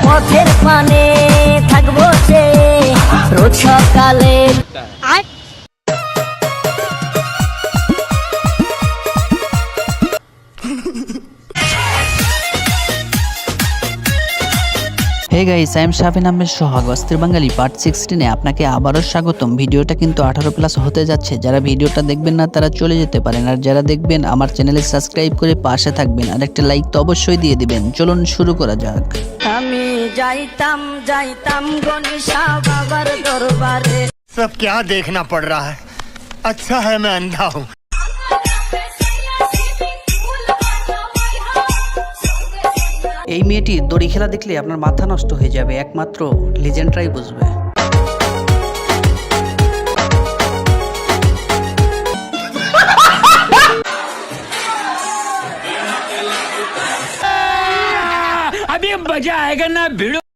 পথের পানে থাকবো সে রোজ সকালে। Hey guys, I am Shafin Ahmed Sohag, অস্থির বাঙালি পার্ট 16-এ আপনাকে আবারও স্বাগতম। ভিডিওটা কিন্তু 18+ হতে যাচ্ছে। যারা ভিডিওটা দেখবেন না তারা চলে যেতে পারেন, আর যারা দেখবেন আমার চ্যানেলে সাবস্ক্রাইব করে পাশে থাকবেন, আর একটা লাইক তো অবশ্যই দিয়ে দিবেন। চলুন শুরু করা যাক। আমি যাইতাম যাইতাম গণেশা বাবার দরবারে। सब क्या देखना पड़ रहा है, अच्छा है मैं अंधा हूँ। এই মেয়েটির দড়ি খেলা দেখলে আপনার মাথা নষ্ট হয়ে যাবে, একমাত্র লিজেন্ডরাই বুঝবে। अभी मजा आएगा ना भिड़ो।